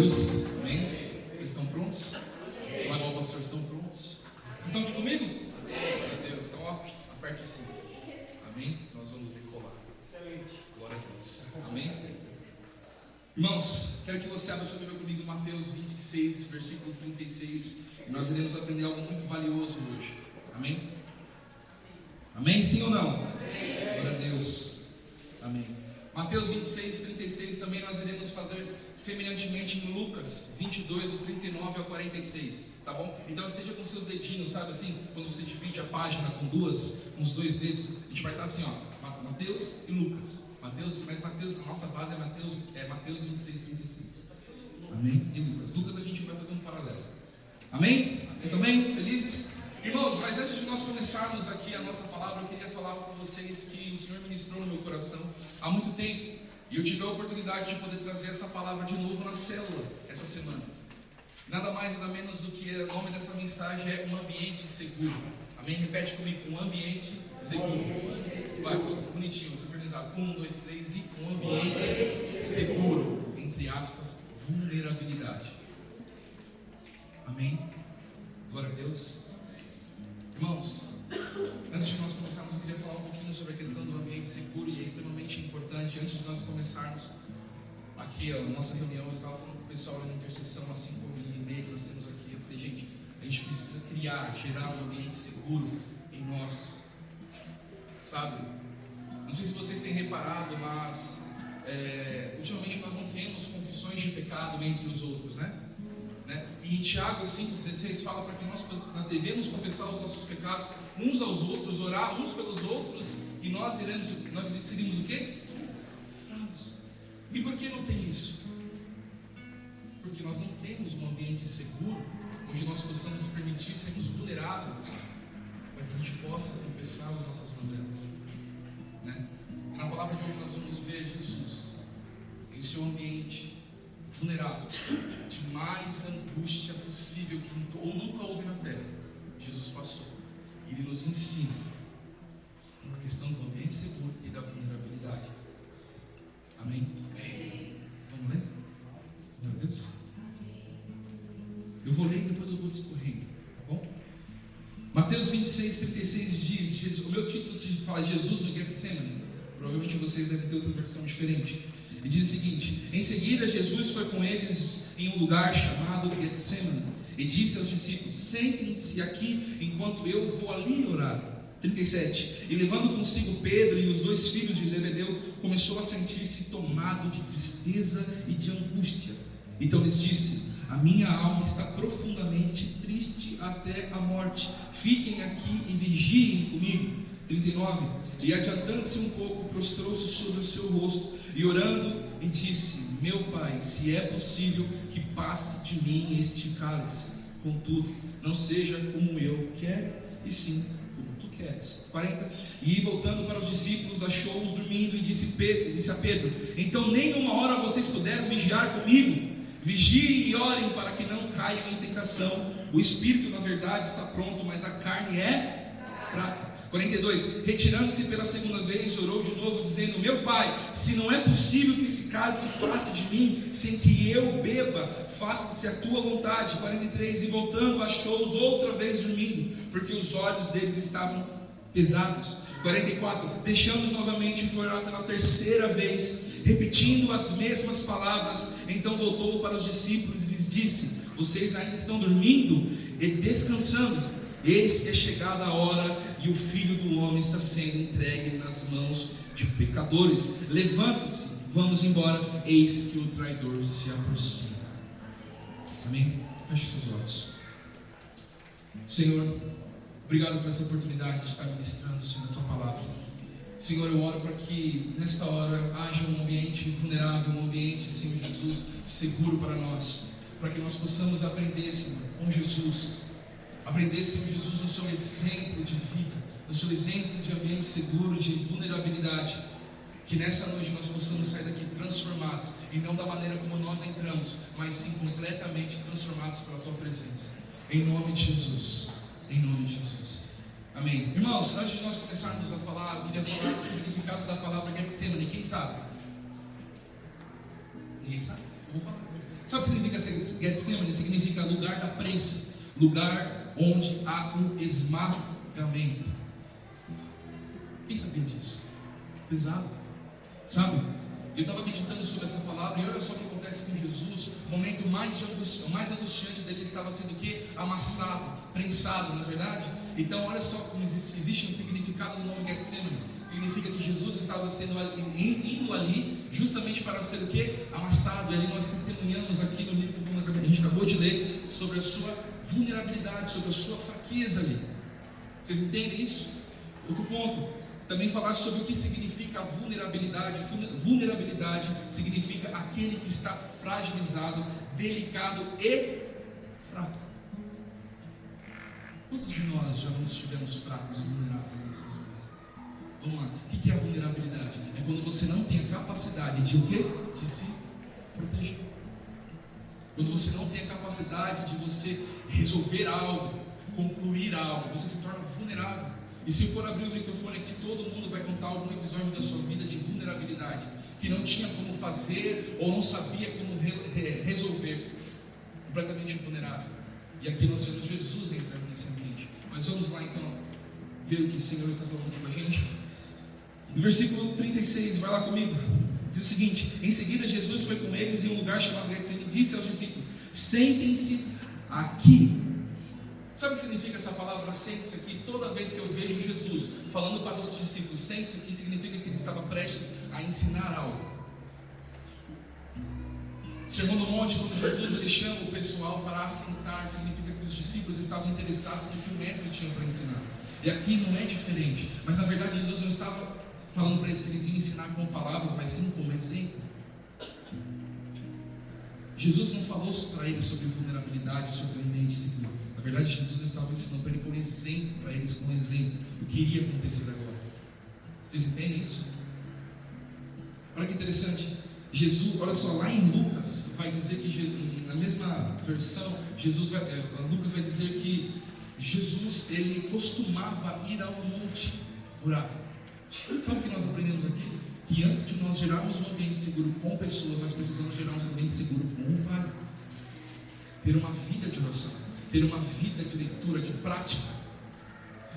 Deus, amém? Vocês estão prontos? Glória ao pastor, estão prontos? Vocês estão aqui comigo? Glória a Deus, então ó, aperte o cinto, amém? Nós vamos decolar. Glória a Deus, amém? Irmãos, quero que você abra sua Bíblia comigo em Mateus 26, versículo 36. E nós iremos aprender algo muito valioso hoje, amém? Amém, sim ou não? Amém. Glória a Deus, amém. Mateus 26, 36 também nós iremos fazer semelhantemente em Lucas 22, do 39 ao 46, tá bom? Então esteja com seus dedinhos, sabe assim, quando você divide a página com os dois dedos, a gente vai estar assim, ó, Mateus e Lucas. Mateus, a nossa base é Mateus 26, 36. Amém? E Lucas a gente vai fazer um paralelo. Amém? Vocês estão bem? Felizes? Irmãos, mas antes de nós começarmos aqui a nossa palavra, eu queria falar com vocês que o Senhor ministrou no meu coração há muito tempo, e eu tive a oportunidade de poder trazer essa palavra de novo na célula essa semana. Nada mais nada menos do que o nome dessa mensagem é um ambiente seguro. Amém? Repete comigo, um ambiente seguro. Vai, tudo bonitinho, sincronizado. 1, 2, 3 e um ambiente seguro, entre aspas, vulnerabilidade. Amém? Glória a Deus. Irmãos, antes de nós começarmos, eu queria falar um pouquinho sobre a questão do ambiente seguro, e é extremamente importante. Antes de nós começarmos aqui a nossa reunião, eu estava falando com o pessoal na intercessão, assim como o e-mail que nós temos aqui. Eu falei, gente, a gente precisa gerar um ambiente seguro em nós, sabe? Não sei se vocês têm reparado, mas ultimamente nós não temos confissões de pecado entre os outros, né? E em Tiago 5,16 fala para que nós devemos confessar os nossos pecados uns aos outros, orar uns pelos outros, e nós seríamos o quê? Curados. E por que não tem isso? Porque nós não temos um ambiente seguro onde nós possamos permitir sermos vulneráveis para que a gente possa confessar as nossas mazelas, né? E na palavra de hoje nós vamos ver Jesus em seu ambiente vulnerável, de mais angústia possível que nunca houve na terra. Jesus passou, e Ele nos ensina a questão do ambiente seguro e da vulnerabilidade. Amém? Vamos ler? Meu Deus. Eu vou ler e depois eu vou discorrendo, tá bom? Mateus 26, 36 diz, o meu título se fala Jesus no Getsemane. Provavelmente vocês devem ter outra versão diferente. E diz o seguinte: em seguida Jesus foi com eles em um lugar chamado Getsemane e disse aos discípulos: sentem-se aqui enquanto eu vou ali orar. 37. E levando consigo Pedro e os 2 filhos de Zebedeu, começou a sentir-se tomado de tristeza e de angústia. Então lhes disse: a minha alma está profundamente triste até a morte. Fiquem aqui e vigiem comigo. 39. E adiantando-se um pouco, prostrou-se sobre o seu rosto e orando, e disse: meu Pai, se é possível, que passe de mim este cálice. Contudo, não seja como eu quero, e sim como tu queres. 40. E voltando para os discípulos, achou-os dormindo e disse a Pedro: então nem uma hora vocês puderam vigiar comigo? Vigiem e orem para que não caiam em tentação. O espírito na verdade está pronto, mas a carne é fraca. 42. Retirando-se pela segunda vez, orou de novo, dizendo: meu Pai, se não é possível que esse cálice passe de mim, sem que eu beba, faça-se a tua vontade. 43. E voltando, achou-os outra vez dormindo, porque os olhos deles estavam pesados. 44. Deixando-os novamente, foi orar pela terceira vez, repetindo as mesmas palavras. Então voltou para os discípulos e lhes disse: vocês ainda estão dormindo e descansando? Eis que é chegada a hora, e o Filho do Homem está sendo entregue nas mãos de pecadores. Levante-se, vamos embora, eis que o traidor se aproxima. Amém? Feche seus olhos. Senhor, obrigado por essa oportunidade de estar ministrando, Senhor, a tua palavra. Senhor, eu oro para que nesta hora haja um ambiente vulnerável, um ambiente, Senhor Jesus, seguro para nós, para que nós possamos aprender, Senhor, com Jesus. Aprender, Senhor Jesus, no seu exemplo de vida, no seu exemplo de ambiente seguro, de vulnerabilidade. Que nessa noite nós possamos sair daqui transformados, e não da maneira como nós entramos, mas sim completamente transformados pela tua presença. Em nome de Jesus. Em nome de Jesus. Amém. Irmãos, antes de nós começarmos a falar, eu queria falar do significado da palavra Getsemane. Quem sabe? Ninguém sabe? Eu vou falar. Sabe o que significa Getsemane? Significa lugar da prensa, lugar onde há um esmagamento. Quem sabia disso? Pesado, sabe? Eu estava meditando sobre essa palavra e olha só o que acontece com Jesus. O momento mais angustiante dele estava sendo o quê? Amassado, prensado, não é verdade? Então olha só como existe um significado no nome Getsemane. Significa que Jesus estava indo ali justamente para ser o quê? Amassado. E ali nós testemunhamos aqui no livro que a gente acabou de ler sobre a sua vulnerabilidade, sobre a sua fraqueza ali. Vocês entendem isso? Outro ponto. Também falar sobre o que significa a vulnerabilidade. Vulnerabilidade significa aquele que está fragilizado, delicado e fraco. Quantos de nós já não estivemos fracos e vulneráveis nessas horas? Vamos lá, o que é a vulnerabilidade? É quando você não tem a capacidade de o quê? De se proteger. Quando você não tem a capacidade de você resolver algo, concluir algo, você se torna vulnerável. E se for abrir o microfone aqui, todo mundo vai contar algum episódio da sua vida de vulnerabilidade, que não tinha como fazer ou não sabia como resolver, completamente vulnerável. E aqui nós vemos Jesus entrando nesse ambiente. Mas vamos lá então, ver o que o Senhor está falando aqui com a gente. No versículo 36, vai lá comigo, diz o seguinte: em seguida Jesus foi com eles em um lugar chamado Getsemane e disse aos discípulos: sentem-se aqui. Sabe o que significa essa palavra sente-se aqui? Toda vez que eu vejo Jesus falando para os seus discípulos sente-se aqui, significa que ele estava prestes a ensinar algo. Sermão do Monte, quando Jesus ele chama o pessoal para assentar, significa que os discípulos estavam interessados no que o mestre tinha para ensinar. E aqui não é diferente, mas na verdade Jesus não estava falando para eles que eles iam ensinar com palavras, mas sim como exemplo. Jesus não falou para eles sobre vulnerabilidade, sobre ambiente seguro. Na verdade, Jesus estava ensinando para ele como exemplo, para eles como exemplo, o que iria acontecer agora. Vocês entendem isso? Olha que interessante. Jesus, olha só, lá em Lucas, vai dizer que, na mesma versão, Lucas vai dizer que Jesus, ele costumava ir ao monte orar. Sabe o que nós aprendemos aqui? Que antes de nós gerarmos um ambiente seguro com pessoas, nós precisamos gerar um ambiente seguro com o Pai. Ter uma vida de oração, ter uma vida de leitura, de prática.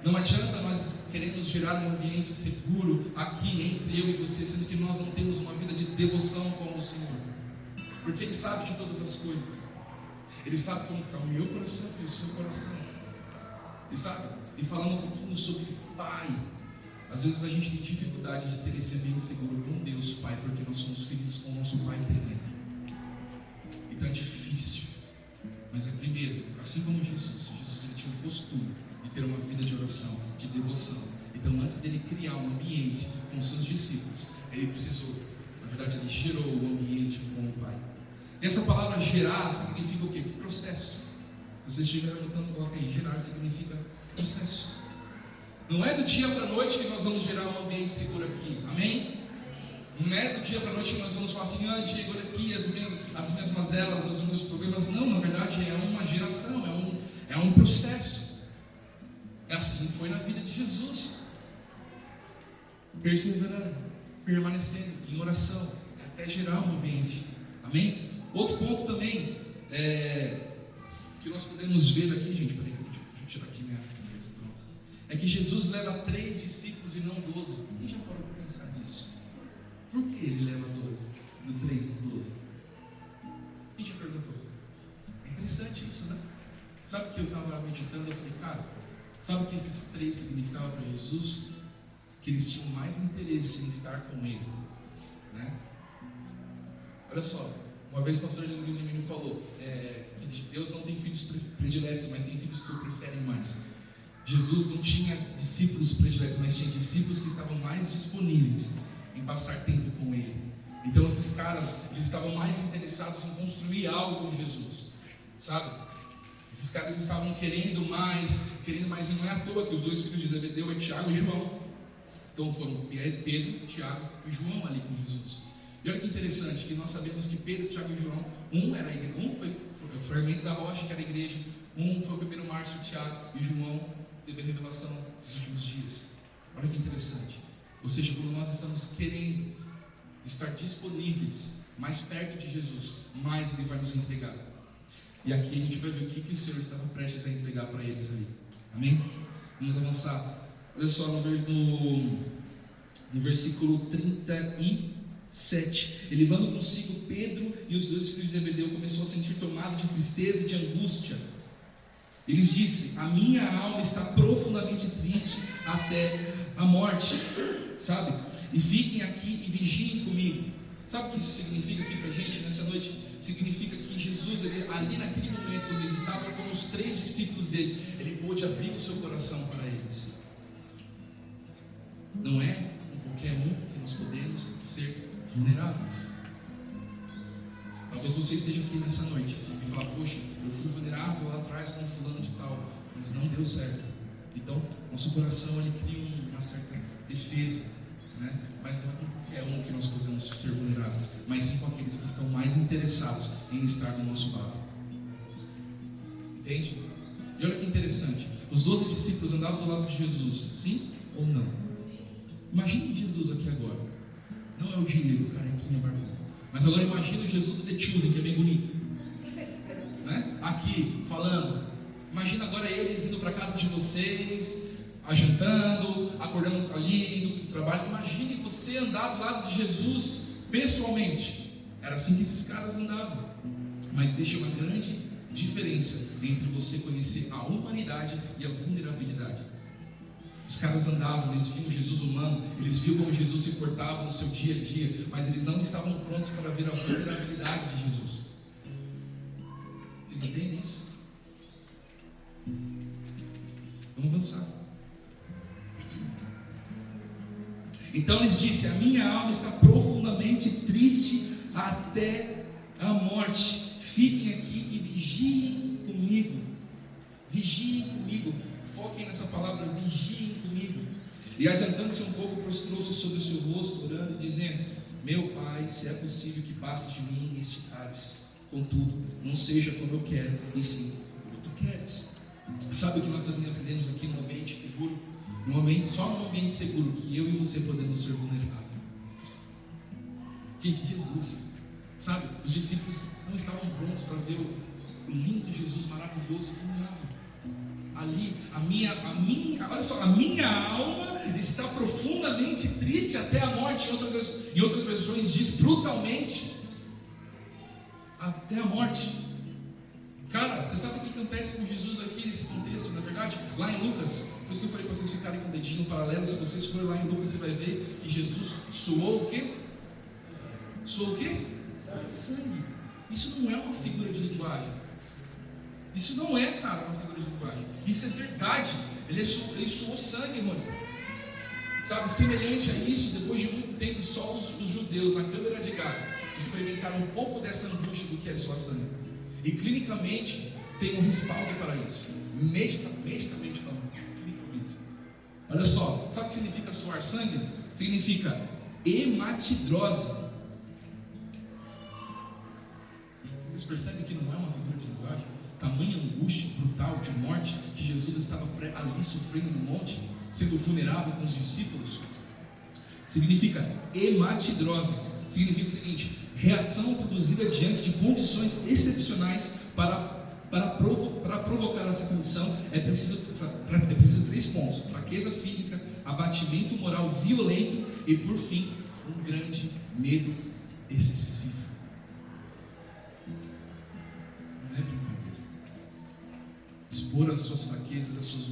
Não adianta nós queremos gerar um ambiente seguro aqui entre eu e você, sendo que nós não temos uma vida de devoção com o Senhor. Porque Ele sabe de todas as coisas. Ele sabe como está o meu coração e o seu coração. E sabe? E falando um pouquinho sobre Pai. Às vezes a gente tem dificuldade de ter esse ambiente seguro com Deus Pai, porque nós somos filhos com o nosso Pai terreno. Então é difícil. Mas é primeiro, assim como Jesus ele tinha um costume de ter uma vida de oração, de devoção. Então antes dele criar um ambiente com os seus discípulos, ele precisou, na verdade ele gerou o ambiente com o Pai. E essa palavra gerar significa o quê? Processo. Se vocês estiverem anotando, coloca aí, gerar significa processo. Não é do dia para a noite que nós vamos gerar um ambiente seguro aqui, amém? Não é do dia para a noite que nós vamos falar assim: Diego, olha aqui as minhas mazelas, os meus problemas. Não, na verdade é uma geração, é um processo. É assim que foi na vida de Jesus. Perseverando, permanecendo em oração, até gerar um ambiente, amém? Outro ponto também, que nós podemos ver aqui, gente, peraí, deixa eu tirar aqui minha cabeça, pronto. É que Jesus leva 3 discípulos e não 12. Quem já parou para pensar nisso? Por que ele leva 12? No 3 dos 12? Quem já perguntou? É interessante isso, né? Sabe o que eu estava meditando? Eu falei, cara, sabe o que esses 3 significavam para Jesus? Que eles tinham mais interesse em estar com ele, né? Olha só, uma vez o pastor Luiz Emílio falou que Deus não tem filhos prediletos, mas tem filhos que o preferem mais. Jesus não tinha discípulos prediletos, mas tinha discípulos que estavam mais disponíveis em passar tempo com ele. Então esses caras, eles estavam mais interessados em construir algo com Jesus, sabe? Esses caras estavam querendo mais, e não é à toa que os 2 filhos de Zebedeu é Tiago e João. Então foram Pedro, Tiago e João ali com Jesus. E olha que interessante, que nós sabemos que Pedro, Tiago e João, um foi o fragmento da rocha, que era a igreja, um foi o primeiro mártir, Tiago, e João teve a revelação dos últimos dias. Olha que interessante. Ou seja, quando nós estamos querendo estar disponíveis, mais perto de Jesus, mais Ele vai nos entregar. E aqui a gente vai ver o que o Senhor estava prestes a entregar para eles ali. Amém? Vamos avançar. Olha só no versículo 37. E levando consigo Pedro e os 2 filhos de Zebedeu, começou a sentir tomado de tristeza e de angústia. Eles disseram: a minha alma está profundamente triste até a morte. Sabe? E fiquem aqui e vigiem comigo. Sabe o que isso significa aqui para a gente nessa noite? Significa que Jesus, ali naquele momento, quando eles estavam com os 3 discípulos dele, ele pôde abrir o seu coração para eles. Não é com qualquer um que nós podemos ser vulneráveis. Talvez você esteja aqui nessa noite e fale: poxa, eu fui vulnerável lá atrás com fulano de tal, mas não deu certo. Então, nosso coração ele cria uma certa defesa, né? Mas não é com qualquer um que nós podemos ser vulneráveis, mas sim com aqueles que estão mais interessados em estar do nosso lado. Entende? E olha que interessante, os 12 discípulos andavam do lado de Jesus, sim ou não? Imagine Jesus aqui agora. Não é o Diego, carequinha, barbudo. Mas agora imagine o Jesus do The Chosen, que é bem bonito, né? Aqui, falando. Imagina agora eles indo para casa de vocês, jantando, acordando ali, indo para o trabalho. Imagine você andar do lado de Jesus pessoalmente. Era assim que esses caras andavam. Mas existe uma grande diferença entre você conhecer a humanidade e a vulnerabilidade. Os caras andavam, eles viam Jesus humano, eles viam como Jesus se portava no seu dia a dia, mas eles não estavam prontos para ver a vulnerabilidade de Jesus. Vocês entendem isso? Vamos avançar. Então eles disseram: a minha alma está profundamente triste até a morte. Fiquem aqui e vigiem comigo. Vigiem comigo. Foquem nessa palavra, vigiem comigo. E adiantando-se um pouco, prostrou-se sobre o seu rosto, orando e dizendo: meu Pai, se é possível que passe de mim este cálice, contudo, não seja como eu quero, e sim como tu queres. Sabe o que nós também aprendemos aqui no ambiente seguro? Só no ambiente seguro que eu e você podemos ser vulneráveis. Gente, Jesus, sabe, os discípulos não estavam prontos para ver o lindo Jesus maravilhoso e vulnerável. Ali, olha só, a minha alma está profundamente triste até a morte. Em outras versões diz brutalmente até a morte. Cara, você sabe o que acontece com Jesus aqui nesse contexto, na verdade? Lá em Lucas, por isso que eu falei para vocês ficarem com o dedinho paralelo. Se vocês forem lá em Lucas, você vai ver que Jesus suou o quê? Suou o quê? Sangue. Isso não é uma figura de linguagem. Isso não é, cara, uma figura de linguagem. Isso é verdade. Ele suou sangue, mano. Sabe, semelhante a isso, depois de muito tempo, só os judeus na câmara de gás experimentaram um pouco dessa angústia do que é suar sangue. E clinicamente tem um respaldo para isso. Medicamente falando, clinicamente. Olha só, sabe o que significa suar sangue? Significa hematidrose. Vocês percebem que não é uma figura de linguagem? Tamanha angústia brutal de morte que Jesus estava ali sofrendo no monte, sendo vulnerável com os discípulos. Significa hematidrose. Significa o seguinte: reação produzida diante de condições excepcionais. Para provocar essa condição é preciso 3 pontos: fraqueza física, abatimento moral violento e, por fim, um grande medo excessivo. Não é brincadeira. Expor as suas fraquezas, as suas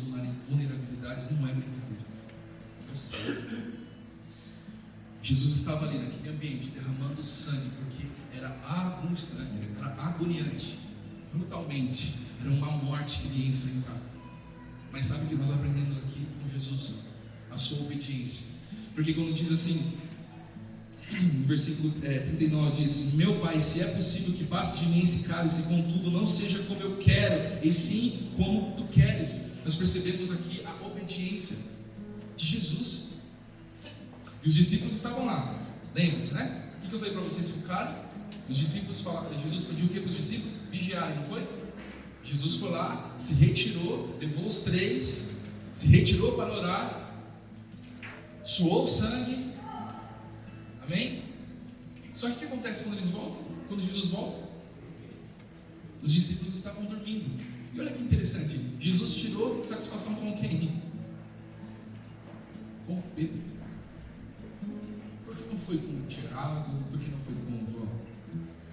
vulnerabilidades não é brincadeira. Eu sei. Jesus estava ali naquele ambiente derramando sangue porque era agoniante, brutalmente, era uma morte que ele ia enfrentar. Mas sabe o que nós aprendemos aqui com Jesus? A sua obediência. Porque quando diz assim, no versículo 39 diz: meu Pai, se é possível que passe de mim esse cálice, contudo não seja como eu quero, e sim como tu queres. Nós percebemos aqui a obediência de Jesus. E os discípulos estavam lá, lembra-se, né? O que eu falei para vocês ficarem? Os discípulos falaram, Jesus pediu o que para os discípulos? Vigiarem, não foi? Jesus foi lá, se retirou, levou os 3, se retirou para orar, suou sangue, amém? Só que o que acontece quando eles voltam? Quando Jesus volta? Os discípulos estavam dormindo. E olha que interessante, Jesus tirou satisfação com quem? Com Pedro. Por que não foi com o Tiago? Por que não foi com o João?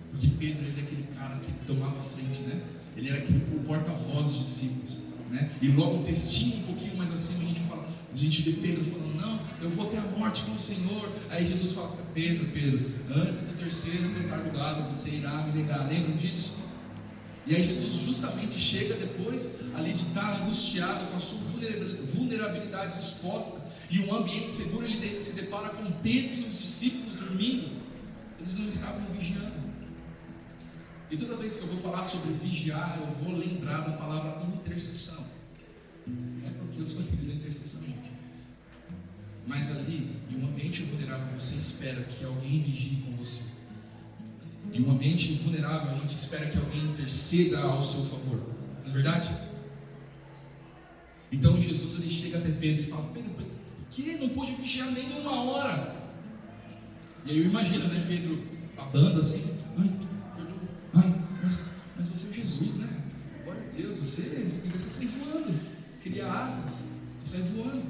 Porque Pedro, ele é aquele cara que tomava frente, né? Ele era o porta-voz dos discípulos, né? E logo um textinho um pouquinho mais acima a gente vê Pedro falando: não, eu vou ter a morte com o Senhor. Aí Jesus fala: Pedro, antes do terceiro cantar do galo, você irá me negar. Lembram disso? E aí Jesus justamente chega depois ali de estar angustiado, com a sua vulnerabilidade exposta, e um ambiente seguro, ele se depara com Pedro e os discípulos dormindo. Eles não estavam vigiando. E toda vez que eu vou falar sobre vigiar, eu vou lembrar da palavra intercessão. Não é porque eu sou filho da intercessão, gente. Mas ali, em um ambiente vulnerável, você espera que alguém vigie com você. Em um ambiente vulnerável, a gente espera que alguém interceda ao seu favor. Não é verdade? Então Jesus, ele chega até Pedro e fala: Pedro, por que não pôde vigiar nenhuma hora? E aí eu imagino, né, Pedro babando assim: ai, perdoa, mas você é Jesus, né? Glória a Deus, se quiser, você sai voando, cria asas e sai voando.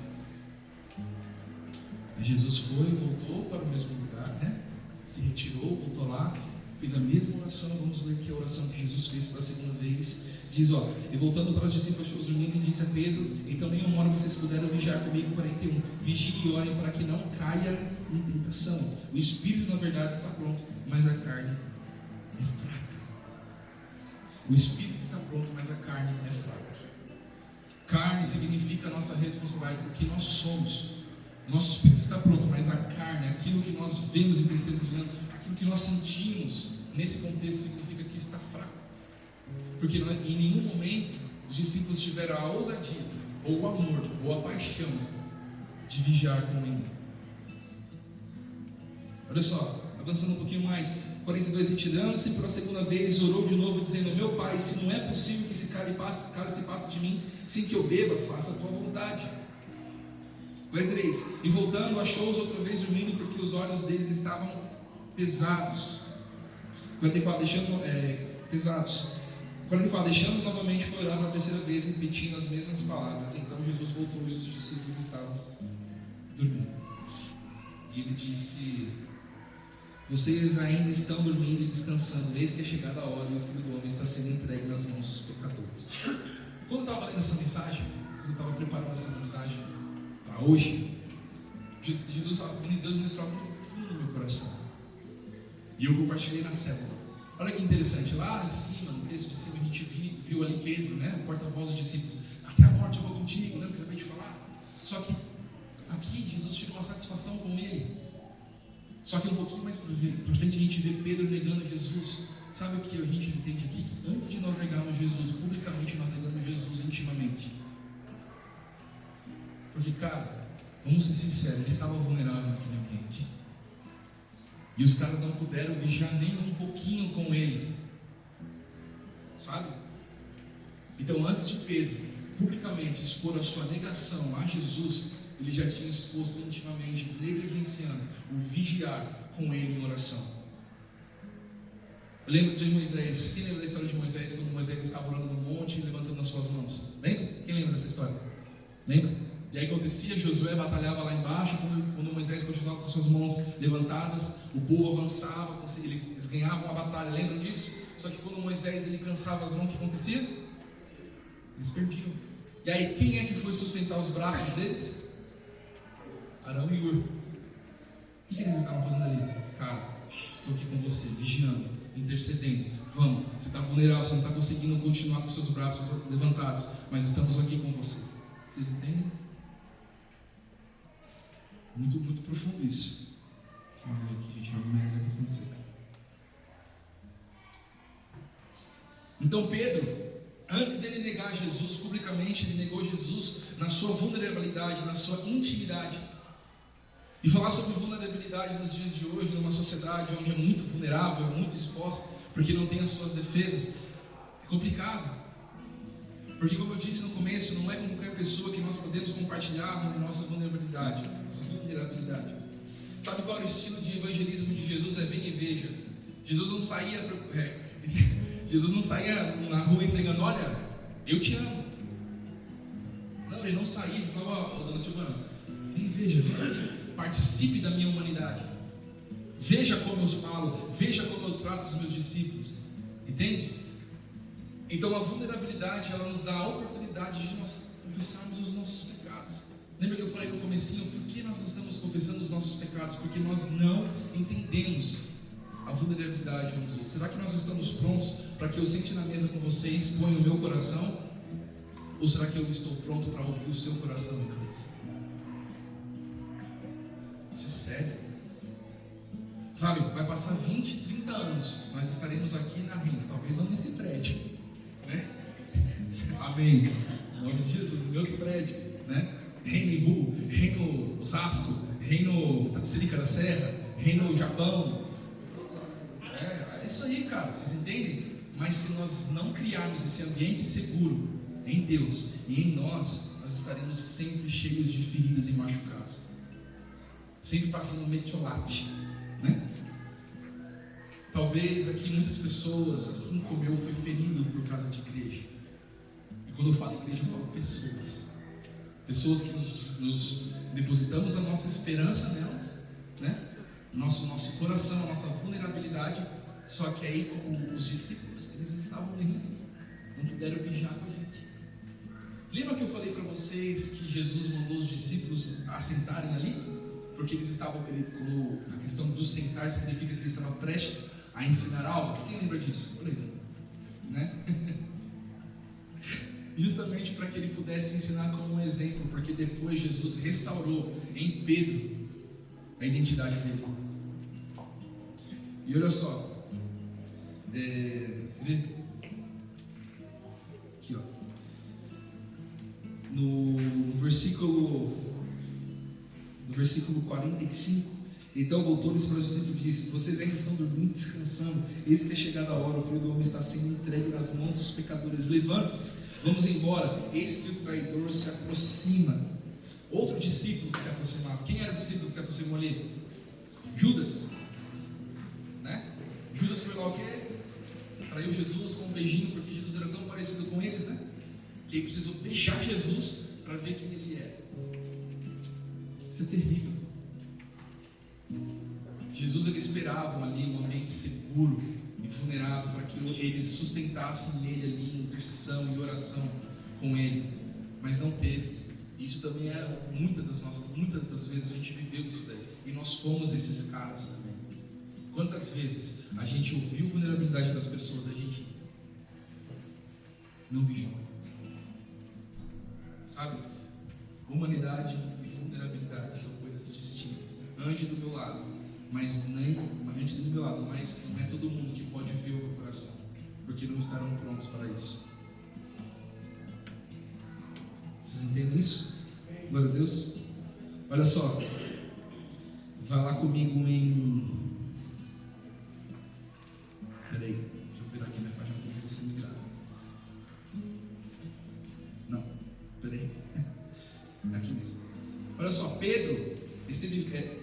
Aí Jesus foi e voltou para o mesmo lugar, né? Se retirou, voltou lá, fez a mesma oração. Vamos ler aqui a oração que Jesus fez para a segunda vez. Diz: e voltando para os discípulos, achou-os dormindo, e disse a Pedro: então nenhuma hora vocês puderam vigiar comigo. 41. Vigiem e orem para que não caia em tentação. O espírito na verdade está pronto, mas a carne é fraca. O espírito está pronto, mas a carne é fraca. Carne significa a nossa responsabilidade, o que nós somos. Nosso espírito está pronto, mas a carne, aquilo que nós vemos e testemunhando, aquilo que nós sentimos, nesse contexto significa que está fraco. Porque em nenhum momento os discípulos tiveram a ousadia, ou o amor, ou a paixão de vigiar com ele. Olha só, avançando um pouquinho mais, 42, retirando-se pela segunda vez, orou de novo, dizendo: meu Pai, se não é possível que esse cálice passe de mim, sem que eu beba, faça a tua vontade. 43, e voltando, achou-os outra vez dormindo, porque os olhos deles estavam pesados. 44, pesados. 44, deixando-os novamente, foi orar pela terceira vez, repetindo as mesmas palavras. Então Jesus voltou e os discípulos estavam dormindo. E ele disse: vocês ainda estão dormindo e descansando, eis que é chegada a hora e o Filho do Homem está sendo entregue nas mãos dos pecadores. Quando eu estava lendo essa mensagem, quando eu estava preparando essa mensagem para hoje, Jesus, Deus ministrou muito profundo no meu coração, e eu compartilhei na célula. Olha que interessante, lá em cima, no texto de cima, a gente viu ali Pedro, né, o porta-voz dos discípulos: até a morte eu vou contigo, lembra que eu acabei de falar? Só que aqui Jesus tirou a satisfação com ele. Só que um pouquinho mais para frente a gente vê Pedro negando Jesus. Sabe o que a gente entende aqui? Que antes de nós negarmos Jesus publicamente, nós negamos Jesus intimamente. Porque, cara, vamos ser sinceros, ele estava vulnerável naquele ambiente. E os caras não puderam vigiar nem um pouquinho com ele. Sabe? Então, antes de Pedro publicamente expor a sua negação a Jesus, ele já tinha exposto intimamente, negligenciando o vigiar com ele em oração. Eu lembro de Moisés. Quem lembra da história de Moisés, quando Moisés estava orando no monte e levantando as suas mãos? Lembra? Quem lembra dessa história? Lembra? E aí acontecia, Josué batalhava lá embaixo, quando Moisés continuava com suas mãos levantadas, o povo avançava, eles ganhavam a batalha. Lembram disso? Só que quando Moisés ele cansava as mãos, o que acontecia? Eles perdiam. E aí quem é que foi sustentar os braços deles? Arão e Ur. O que eles estavam fazendo ali? Cara, estou aqui com você, vigiando, intercedendo. Vamos, você está vulnerável, você não está conseguindo continuar com seus braços levantados, mas estamos aqui com você. Vocês entendem? Muito, muito profundo isso. Deixa eu ver aqui, gente, alguma regra está acontecendo. Então Pedro, antes dele negar Jesus publicamente, ele negou Jesus na sua vulnerabilidade, na sua intimidade. E falar sobre vulnerabilidade nos dias de hoje, numa sociedade onde é muito vulnerável, muito exposta, porque não tem as suas defesas, é complicado. Porque, como eu disse no começo, não é com qualquer pessoa que nós podemos compartilhar a nossa vulnerabilidade. Sabe qual era o estilo de evangelismo de Jesus? É vem e veja. Jesus não saía na rua entregando, olha, eu te amo. Não, ele não saía, ele falava, dona Silvana, vem e veja, vem aqui, participe da minha humanidade. Veja como eu falo, veja como eu trato os meus discípulos. Entende? Então a vulnerabilidade, ela nos dá a oportunidade de nós confessarmos os nossos pecados. Lembra que eu falei no comecinho, por que nós não estamos confessando os nossos pecados? Porque nós não entendemos a vulnerabilidade uns dos outros. Será que nós estamos prontos para que eu sente na mesa com você e exponha o meu coração? Ou será que eu estou pronto para ouvir o seu coração, Cris? Isso é sério. Sabe, vai passar 20, 30 anos, nós estaremos aqui na Reina, talvez não nesse prédio, né? Amém. Em nome de Jesus, em outro prédio, né? Reino Imbu, Reino Osasco, Reino Tapicerica da Serra, Reino Japão. É isso aí, cara, vocês entendem? Mas se nós não criarmos esse ambiente seguro em Deus e em nós estaremos sempre cheios de feridas e machucados, sempre passando metiolate, né? Talvez aqui muitas pessoas, assim como eu, foi ferido por causa de igreja. E quando eu falo igreja, eu falo pessoas que nos depositamos a nossa esperança nelas, né? Nosso coração, a nossa vulnerabilidade. Só que aí, como os discípulos, eles estavam rindo, não puderam vigiar com a gente. Lembra que eu falei para vocês que Jesus mandou os discípulos assentarem ali? Porque eles estavam, a questão do sentar significa que eles estavam prestes a ensinar algo. Quem lembra disso? Eu lembro, né? Justamente para que ele pudesse ensinar como um exemplo, porque depois Jesus restaurou em Pedro a identidade dele. E olha só, quer ver? Aqui, ó. No versículo 45, então voltou-lhes para os discípulos e disse: vocês ainda estão dormindo, descansando, eis que é chegada a hora, o Filho do Homem está sendo entregue nas mãos dos pecadores. Levanta-se, vamos embora, eis que o traidor se aproxima. Outro discípulo que se aproximava. Quem era o discípulo que se aproximou ali? Judas, né? Judas foi lá o quê? Traiu Jesus com um beijinho, porque Jesus era tão parecido com eles, né? Que ele precisou beijar Jesus para ver quem ele era. Isso é terrível. Jesus, ele esperava ali um ambiente seguro e vulnerável para que eles sustentassem nele ali em intercessão e oração com ele, mas não teve. Isso também era muitas das vezes a gente viveu isso daí, e nós fomos esses caras também. Quantas vezes a gente ouviu a vulnerabilidade das pessoas, a gente não vigiou, sabe? Humanidade e vulnerabilidade são coisas distintas. Ande do meu lado, mas não é todo mundo que pode ver o meu coração, porque não estarão prontos para isso. Vocês entendem isso? Glória a Deus. Olha só, vai lá comigo em... Peraí, deixa eu virar aqui na página para você me dar. Não, peraí. É aqui mesmo. Olha só, Pedro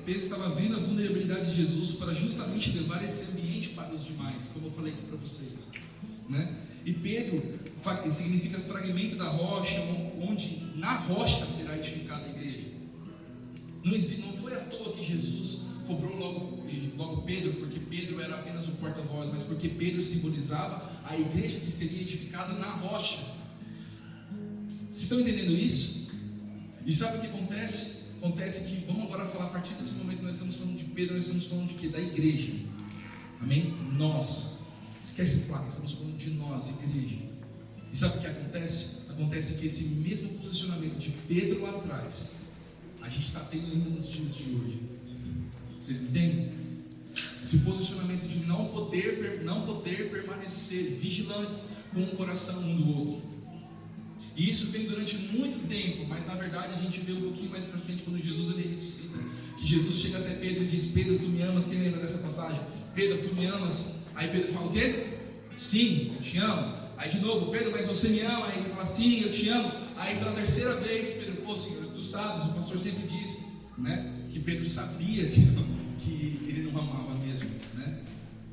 estava vendo a vulnerabilidade de Jesus para justamente levar esse ambiente para os demais, como eu falei aqui para vocês, né? E Pedro significa fragmento da rocha, onde na rocha será edificada a igreja. Não foi à toa que Jesus cobrou logo Pedro, porque Pedro era apenas o porta-voz, mas porque Pedro simbolizava a igreja que seria edificada na rocha. Vocês estão entendendo isso? E sabe o que acontece? Acontece que, vamos agora falar, a partir desse momento nós estamos falando de Pedro, nós estamos falando de quê? Da igreja. Amém? Nós. Esquece placa, estamos falando de nós, igreja. E sabe o que acontece? Acontece que esse mesmo posicionamento de Pedro lá atrás, a gente está tendo ainda nos dias de hoje. Vocês entendem? Esse posicionamento de não poder permanecer vigilantes com o coração um do outro. E isso vem durante muito tempo, mas na verdade a gente vê um pouquinho mais para frente quando Jesus ele ressuscita, que Jesus chega até Pedro e diz: Pedro, tu me amas? Quem lembra dessa passagem? Pedro, tu me amas? Aí Pedro fala o quê? Sim, eu te amo. Aí de novo, Pedro, mas você me ama? Aí ele fala: sim, eu te amo. Aí pela terceira vez, Pedro: pô, Senhor, tu sabes, o pastor sempre disse, né, Porque Pedro sabia que ele não amava mesmo, né?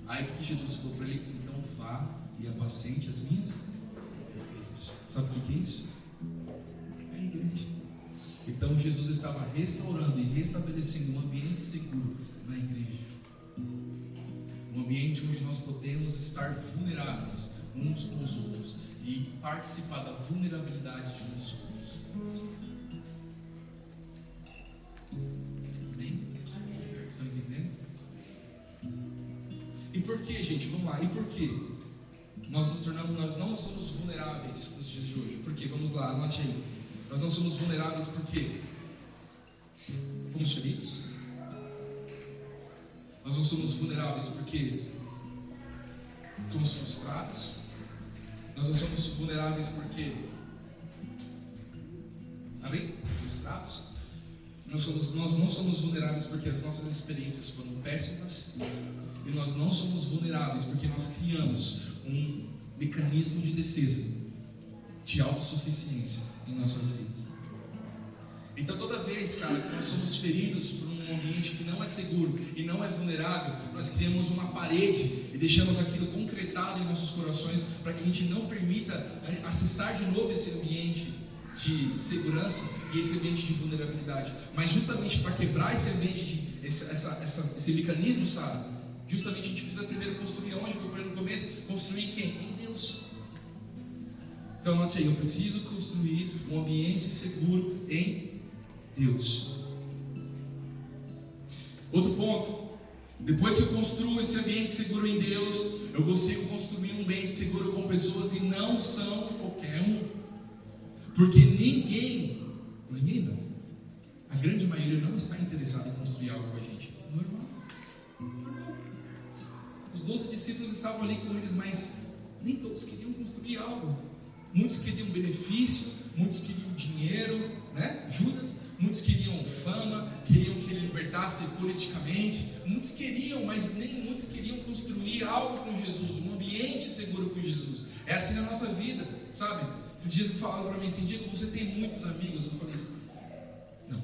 Aí porque Jesus falou para ele: então vá e apacente as minhas ovelhas. Sabe o que é isso? É a igreja. Então Jesus estava restaurando e restabelecendo um ambiente seguro na igreja. Um ambiente onde nós podemos estar vulneráveis uns com os outros e participar da vulnerabilidade de uns dos outros. Amém? Estão entendendo? E por que, gente? Vamos lá. E por que nós não somos vulneráveis nos dias de hoje? Por quê? Vamos lá, anote aí. Nós não somos vulneráveis porque fomos feridos. Nós não somos vulneráveis porque fomos frustrados. Nós não somos vulneráveis porque, amém? Frustrados. Nós não somos vulneráveis porque as nossas experiências foram péssimas. E nós não somos vulneráveis porque nós criamos um mecanismo de defesa, de autossuficiência em nossas vidas. Então toda vez, cara, que nós somos feridos por um ambiente que não é seguro e não é vulnerável, nós criamos uma parede e deixamos aquilo concretado em nossos corações para que a gente não permita acessar de novo esse ambiente de segurança e esse ambiente de vulnerabilidade. Mas justamente para quebrar esse ambiente, esse mecanismo, sabe? Justamente a gente precisa primeiro construir onde, como eu falei no começo, construir quem? Em Deus. Então anote aí, eu preciso construir um ambiente seguro em Deus. Outro ponto, depois que eu construo esse ambiente seguro em Deus, eu consigo construir um ambiente seguro com pessoas e não são qualquer um. Porque ninguém não, a grande maioria não está interessada em construir algo com a gente. Normal. Os 12 discípulos estavam ali com eles, mas nem todos queriam construir algo. Muitos queriam benefício, muitos queriam dinheiro, né? Judas. Muitos queriam fama, queriam que ele libertasse politicamente. Muitos queriam, mas nem muitos queriam construir algo com Jesus, um ambiente seguro com Jesus. É assim na nossa vida, sabe? Esses dias falaram para mim assim: Diego, você tem muitos amigos? Eu falei: não.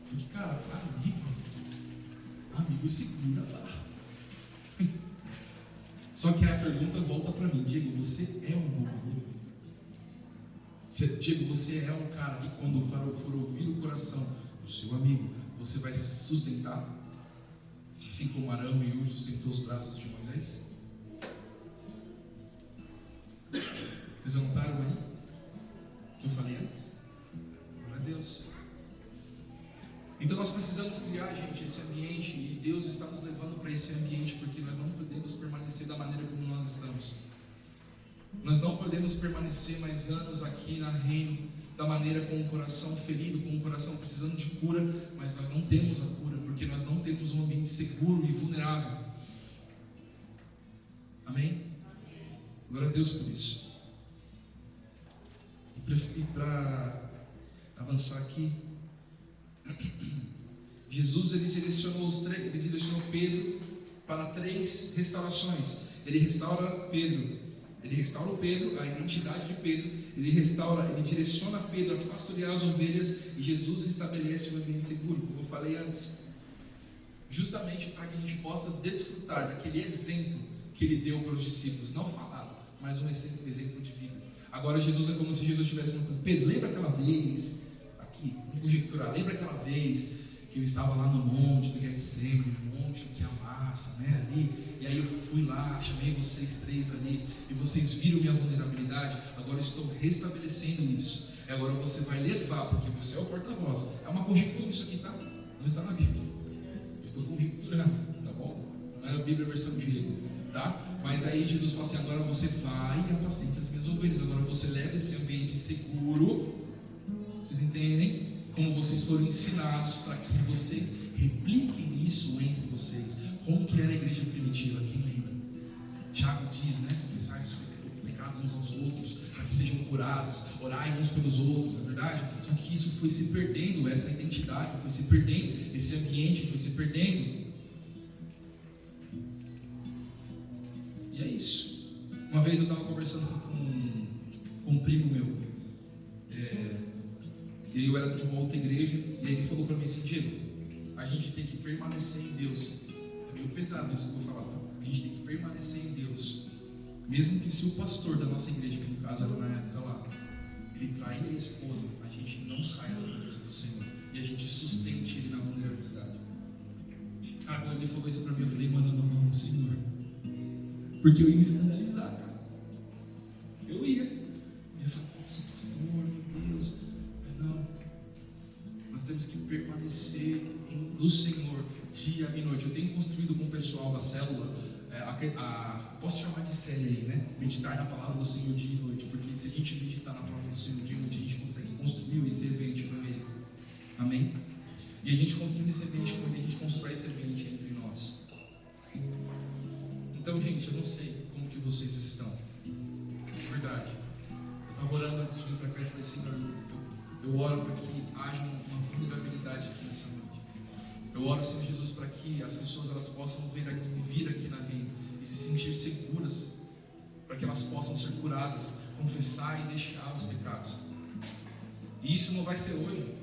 Porque, cara, amigo segura lá. Só que a pergunta volta para mim: Diego, você é um bom amigo? Diego, você é um cara que quando for ouvir o coração do seu amigo, você vai se sustentar? Assim como Arão e Ur sustentou os braços de Moisés? Vocês anotaram aí o que eu falei antes? Glória a Deus. Então nós precisamos criar, gente, esse ambiente, e Deus está nos levando para esse ambiente, porque nós não podemos permanecer da maneira como nós estamos. Nós não podemos permanecer mais anos aqui na Reino da maneira com o coração ferido, com o coração precisando de cura, mas nós não temos a cura, porque nós não temos um ambiente seguro e vulnerável. Amém? Glória a Deus por isso. E para avançar aqui, Jesus ele direcionou Pedro para 3 restaurações. Ele restaura o Pedro, a identidade de Pedro. Ele direciona Pedro a pastorear as ovelhas, e Jesus estabelece um ambiente seguro, como eu falei antes, justamente para que a gente possa desfrutar daquele exemplo que ele deu para os discípulos, não falado, mas um exemplo de vida. Agora Jesus é como se Jesus estivesse falando: Pedro, lembra aquela vez, aqui, vamos conjecturar, lembra aquela vez que eu estava lá no monte do Getsemane, no monte que amassa, né, ali, e aí eu fui lá, chamei vocês 3 ali, e vocês viram minha vulnerabilidade. Agora eu estou restabelecendo isso. Agora você vai levar, porque você é o porta-voz. É uma conjectura isso aqui, tá? Não está na Bíblia. Eu estou conjecturando, tá bom? Não é a Bíblia versão grego, tá? Mas aí Jesus fala assim: agora você vai e apacente as minhas ovelhas. Agora você leva esse ambiente seguro. Vocês entendem? Como vocês foram ensinados, para que vocês repliquem isso entre vocês. Como que era a igreja primitiva? Quem lembra? Tiago diz, né? Confessar o pecado uns aos outros, para que sejam curados, orai uns pelos outros, não é verdade? Só que isso foi se perdendo, essa identidade foi se perdendo, esse ambiente foi se perdendo. E é isso. Uma vez eu estava conversando com um primo meu, E aí eu era de uma outra igreja, e aí ele falou para mim assim: Diego, a gente tem que permanecer em Deus. É meio pesado isso que eu vou falar, tá? A gente tem que permanecer em Deus, mesmo que se o pastor da nossa igreja, que no caso era na época lá, ele trair a esposa, a gente não saia da presença do Senhor e a gente sustente ele na vulnerabilidade. Cara, quando ele falou isso pra mim, eu falei: mano, eu não amo o Senhor, porque eu ia me escandalizar, cara. Eu ia falar: nossa, pastor, meu Deus. Mas não, nós temos que permanecer no Senhor dia e noite. Eu tenho construído com o pessoal da célula, posso chamar de série aí, né? Meditar na palavra do Senhor dia e noite, porque se a gente meditar na palavra do Senhor dia e noite, a gente consegue construir esse ambiente com Ele. Amém? E a gente construindo esse ambiente com Ele, a gente constrói esse ambiente entre nós. Então, gente, eu não sei como que vocês estão, de verdade. Eu estava orando antes de vir para cá e falei: Senhor, eu oro para que haja uma vulnerabilidade aqui nessa noite. Eu oro, Senhor Jesus, para que as pessoas elas possam vir aqui na Reino e se sentir seguras, para que elas possam ser curadas, confessar e deixar os pecados. E isso não vai ser hoje.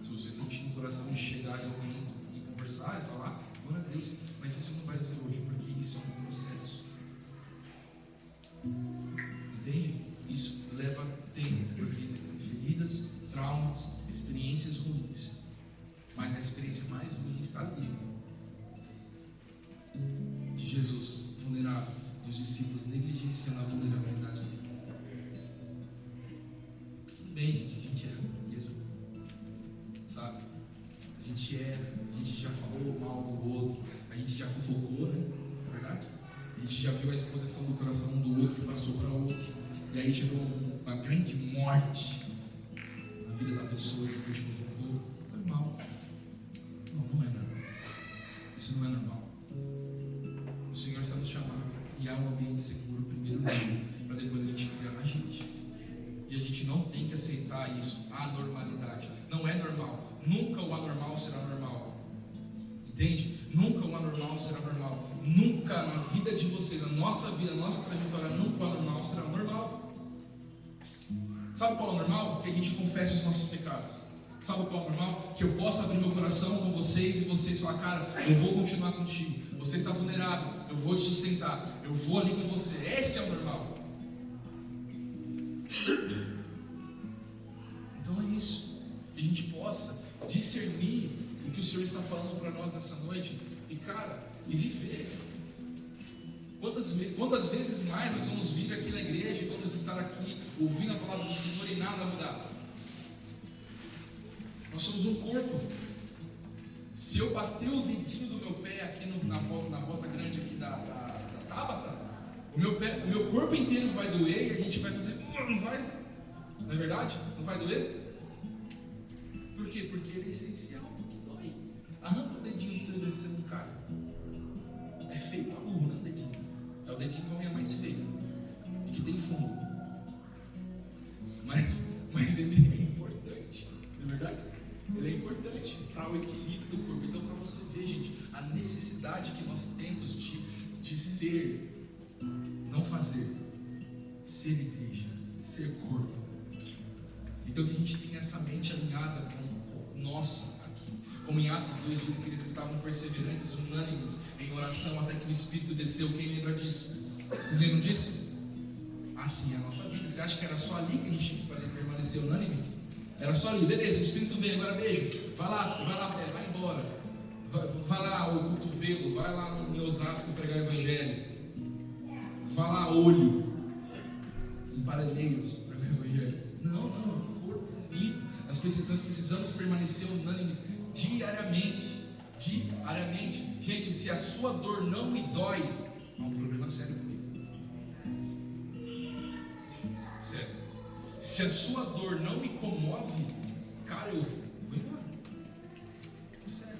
Se você sentir no coração de chegar em alguém e conversar e falar, glória a Deus, mas isso não vai ser hoje, porque isso é um processo. Entende? Isso leva tempo, porque existem feridas, traumas, experiências ruins. Mas a experiência mais ruim está ali. De Jesus vulnerável, e os discípulos negligenciando a vulnerabilidade dele. Tudo bem, gente, a gente erra mesmo. Sabe? A gente erra, a gente já falou mal do outro, a gente já fofocou, né? Não é verdade? A gente já viu a exposição do coração um do outro e passou para outro. E aí gerou uma grande morte na vida da pessoa que a gente fofocou. Normal. Não é normal. Isso não é normal. O Senhor está nos chamando para criar um ambiente seguro primeiro nele, para depois a gente criar na gente. E a gente não tem que aceitar isso, a normalidade. Não é normal. Nunca o anormal será normal. Entende? Nunca o anormal será normal. Nunca na vida de vocês, na nossa vida, na nossa trajetória, nunca o anormal será normal. Sabe qual é o normal? Que a gente confesse os nossos pecados. Sabe qual é o normal? Que eu possa abrir meu coração com vocês e vocês falar: cara, eu vou continuar contigo. Você está vulnerável, eu vou te sustentar. Eu vou ali com você. Esse é o normal. Então é isso. Que a gente possa discernir o que o Senhor está falando para nós nessa noite. E cara, e viver. Quantas vezes mais nós vamos vir aqui na igreja e vamos estar aqui ouvindo a palavra do Senhor e nada mudar? Nós somos um corpo. Se eu bater o dedinho do meu pé aqui na bota grande aqui da Tabata, o meu corpo inteiro vai doer e a gente vai fazer, não vai? Não é verdade? Não vai doer? Por quê? Porque ele é essencial, porque dói. Arranca o dedinho para você ver se você não cai. É feio pra burro, não é o dedinho. É o dedinho com a unha mais feia e que tem fungo. Mas ele é importante, não é verdade? Ele é importante para o equilíbrio do corpo. Então, para você ver, gente, a necessidade que nós temos de ser, não fazer, ser igreja, ser corpo. Então, que a gente tenha essa mente alinhada com nossa aqui. Como em Atos 2 diz que eles estavam perseverantes, unânimes em oração até que o Espírito desceu. Quem lembra disso? Vocês lembram disso? Assim é a nossa vida. Você acha que era só ali que a gente tinha que permanecer unânime? Era só ali, beleza, o Espírito veio, agora beijo. Vai lá, pé, vai embora. Vai lá o cotovelo, vai lá em Osasco pregar o Evangelho. Vai lá olho, em Parelheiros pregar o Evangelho. Não, corpo unido. Nós precisamos permanecer unânimes diariamente. Gente, se a sua dor não me dói, há um problema sério comigo. Sério. Se a sua dor não me comove, cara, eu vou embora. Sério.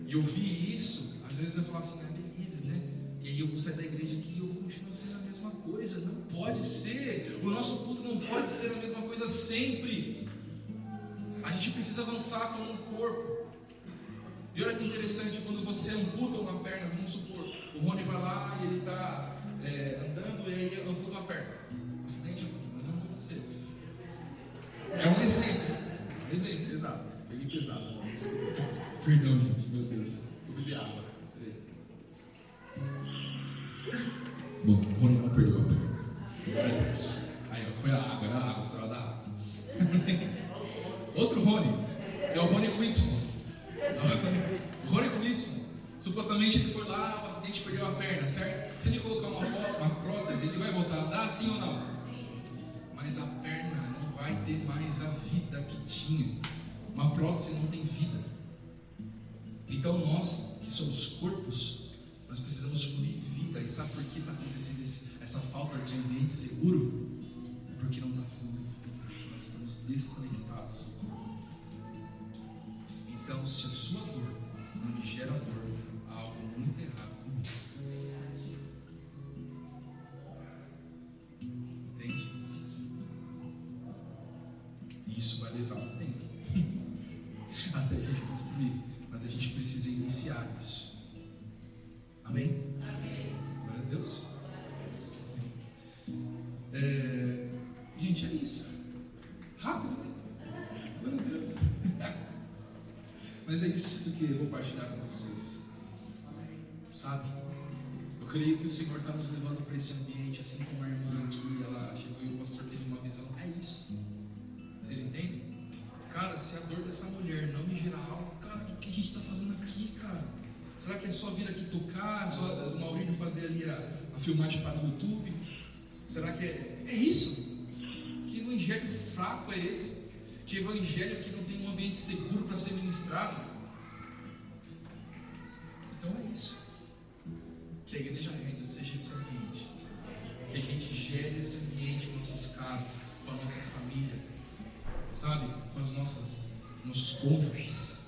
E eu vi isso, às vezes eu falo assim, beleza, né? E aí eu vou sair da igreja aqui e eu vou continuar sendo a mesma coisa. Não pode ser. O nosso culto não pode ser a mesma coisa sempre. A gente precisa avançar como um corpo. E olha que interessante, quando você amputa uma perna, vamos supor, o Rony vai lá e ele está andando e ele amputa uma perna. Acidente, mas não acontecer. É um exemplo. exemplo, exato. Peguei pesado. Desculpa. Perdão, gente, meu Deus. Vou beber água. Bom, o Rony não perdeu a perna. Glória a Deus. Aí, foi a água, precisava da água. Outro Rony, é o Rony com Y. O Rony com Y. Supostamente ele foi lá, o acidente, perdeu a perna, certo? Se ele colocar uma prótese, ele vai voltar a andar, sim ou não? Mas a perna não vai ter mais a vida que tinha. Uma prótese não tem vida. Então nós, que somos corpos, nós precisamos fluir vida. E sabe por que está acontecendo essa falta de ambiente seguro? É porque não está fluindo vida, porque nós estamos desconectados do corpo. Então, se a sua dor não me gera dor, há algo muito errado comigo. Entende? E isso vai levar um tempo até a gente construir, mas a gente precisa iniciar isso. Amém? Amém. Glória a Deus. Gente, é isso. Rápido, né? Glória a Deus. Mas é isso que eu vou compartilhar com vocês. Sabe? Eu creio que o Senhor está nos levando para esse ambiente, assim como a irmã aqui, ela chegou e o pastor teve uma visão. É isso. Vocês entendem? Cara, se a dor dessa mulher não me gerar algo, cara, o que a gente está fazendo aqui, cara? Será que é só vir aqui tocar, só o Maurício fazer ali a filmagem para o YouTube? Será que é isso? Que evangelho fraco é esse? Que evangelho que não tem um ambiente seguro para ser ministrado? Então é isso. Que a igreja reino seja esse ambiente. Que a gente gere esse ambiente em nossas casas, com a nossa família, sabe? Com as nossos cônjuges.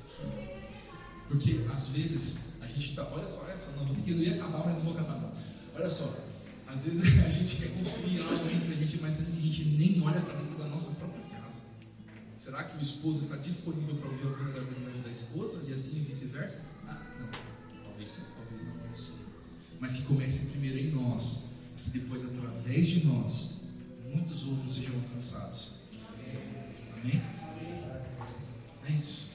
Porque às vezes a gente está, olha só, não vou ter que eu ia acabar, mas não vou acabar não. Olha só, às vezes a gente quer construir algo entre a gente, mas sendo que a gente nem olha para dentro da nossa própria casa. Será que o esposo está disponível para ouvir a vulnerabilidade da esposa e assim vice-versa? Não. Talvez sim, talvez não sei. Mas que comece primeiro em nós, que depois através de nós muitos outros sejam alcançados. Amém? É isso.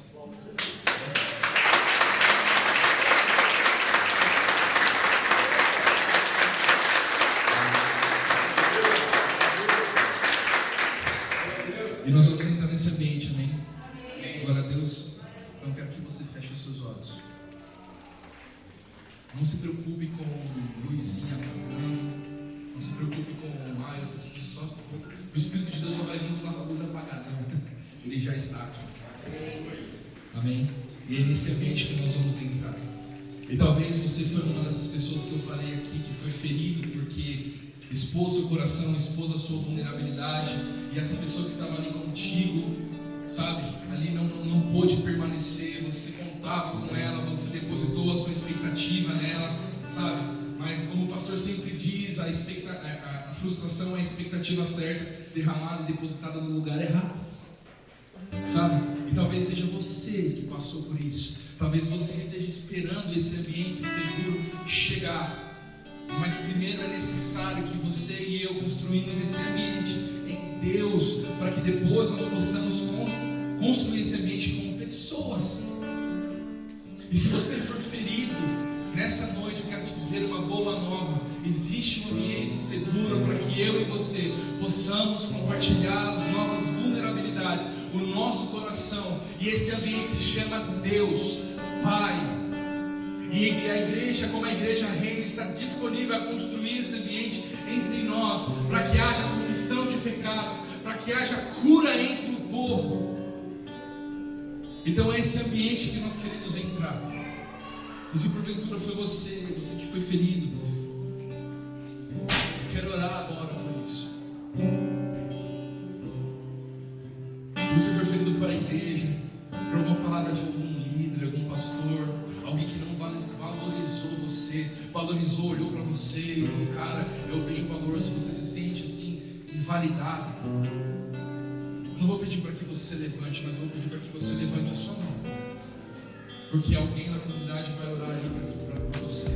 E nós vamos entrar nesse ambiente, amém? Glória a Deus. Então eu quero que você feche os seus olhos. Não se preocupe com luzinha apagando. Não se preocupe com, eu preciso só. O Espírito de Deus só vai vir com a luz apagada. Ele já está aqui. Amém? E é nesse ambiente que nós vamos entrar. E talvez você foi uma dessas pessoas que eu falei aqui, que foi ferido porque expôs seu coração, expôs a sua vulnerabilidade, e essa pessoa que estava ali contigo, sabe, ali não pôde permanecer, você contava com ela, você depositou a sua expectativa nela, sabe, mas como o pastor sempre diz, a frustração é a expectativa certa, derramada e depositada no lugar errado, sabe, e talvez seja você que passou por isso, talvez você esteja esperando esse ambiente seguro chegar. Mas primeiro é necessário que você e eu construímos esse ambiente em Deus, para que depois nós possamos construir esse ambiente como pessoas. E se você for ferido nessa noite, eu quero te dizer uma boa nova: existe um ambiente seguro para que eu e você possamos compartilhar as nossas vulnerabilidades, o nosso coração, e esse ambiente se chama Deus Pai. E a igreja, como a igreja reino, está disponível a construir esse ambiente entre nós, para que haja confissão de pecados, para que haja cura entre o povo. Então é esse ambiente que nós queremos entrar. E se porventura foi você que foi ferido, eu quero orar agora por isso. Se você for ferido para a igreja, por alguma palavra de algum líder, algum pastor, alguém que não valorizou você, olhou para você e falou: cara, eu vejo valor. Se você se sente assim, invalidado, eu não vou pedir para que você levante, mas eu vou pedir para que você levante a sua mão, porque alguém na comunidade vai orar ali para você.